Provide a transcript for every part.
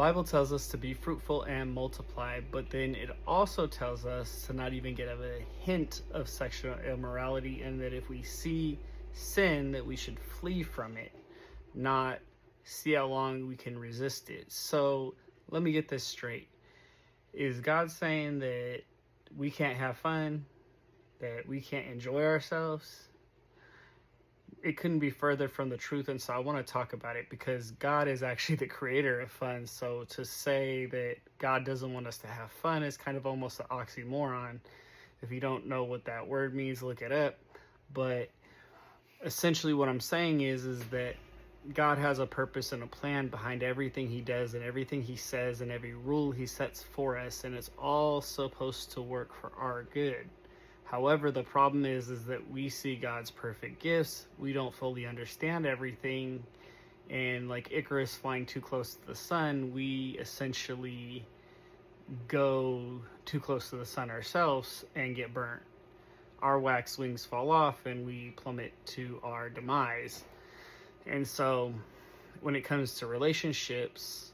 Bible tells us to be fruitful and multiply, but then it also tells us to not even get a hint of sexual immorality, and that if we see sin, that we should flee from it, not see how long we can resist it. So let me get this straight. Is God saying that we can't have fun, that we can't enjoy ourselves? It couldn't be further from the truth, and so I want to talk about it because God is actually the creator of fun. So to say that God doesn't want us to have fun is kind of almost an oxymoron. If you don't know what that word means, look it up. But essentially what I'm saying is that God has a purpose and a plan behind everything he does and everything he says and every rule he sets for us, and it's all supposed to work for our good. However, the problem is that we see God's perfect gifts. We don't fully understand everything. And like Icarus flying too close to the sun, we essentially go too close to the sun ourselves and get burnt. Our wax wings fall off and we plummet to our demise. And so when it comes to relationships,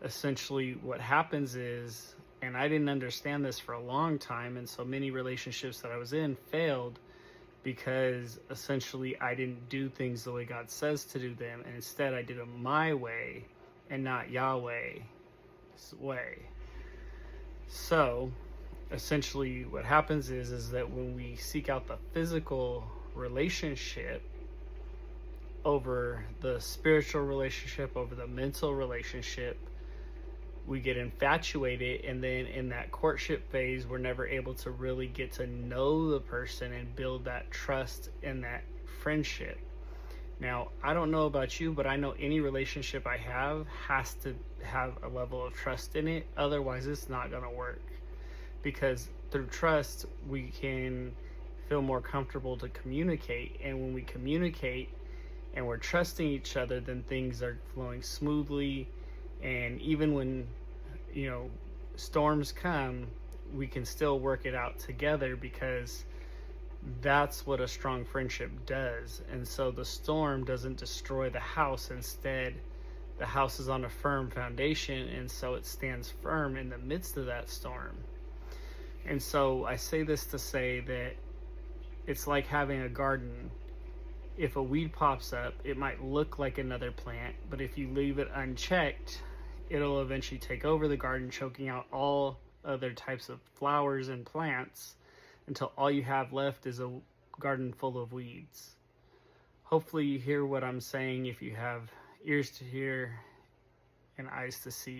essentially what happens is, and I didn't understand this for a long time, and so many relationships that I was in failed because essentially I didn't do things the way God says to do them, and instead I did them my way and not Yahweh's way. So essentially what happens is that when we seek out the physical relationship over the spiritual relationship, over the mental relationship, we get infatuated, and then in that courtship phase we're never able to really get to know the person and build that trust and that friendship. Now, I don't know about you, but I know any relationship I have has to have a level of trust in it, otherwise it's not going to work, because through trust we can feel more comfortable to communicate, and when we communicate and we're trusting each other, then things are flowing smoothly. And even when, storms come, we can still work it out together, because that's what a strong friendship does. And so the storm doesn't destroy the house. Instead, the house is on a firm foundation, and so it stands firm in the midst of that storm. And so I say this to say that it's like having a garden. If a weed pops up, it might look like another plant, but if you leave it unchecked, it'll eventually take over the garden, choking out all other types of flowers and plants until all you have left is a garden full of weeds. Hopefully you hear what I'm saying if you have ears to hear and eyes to see.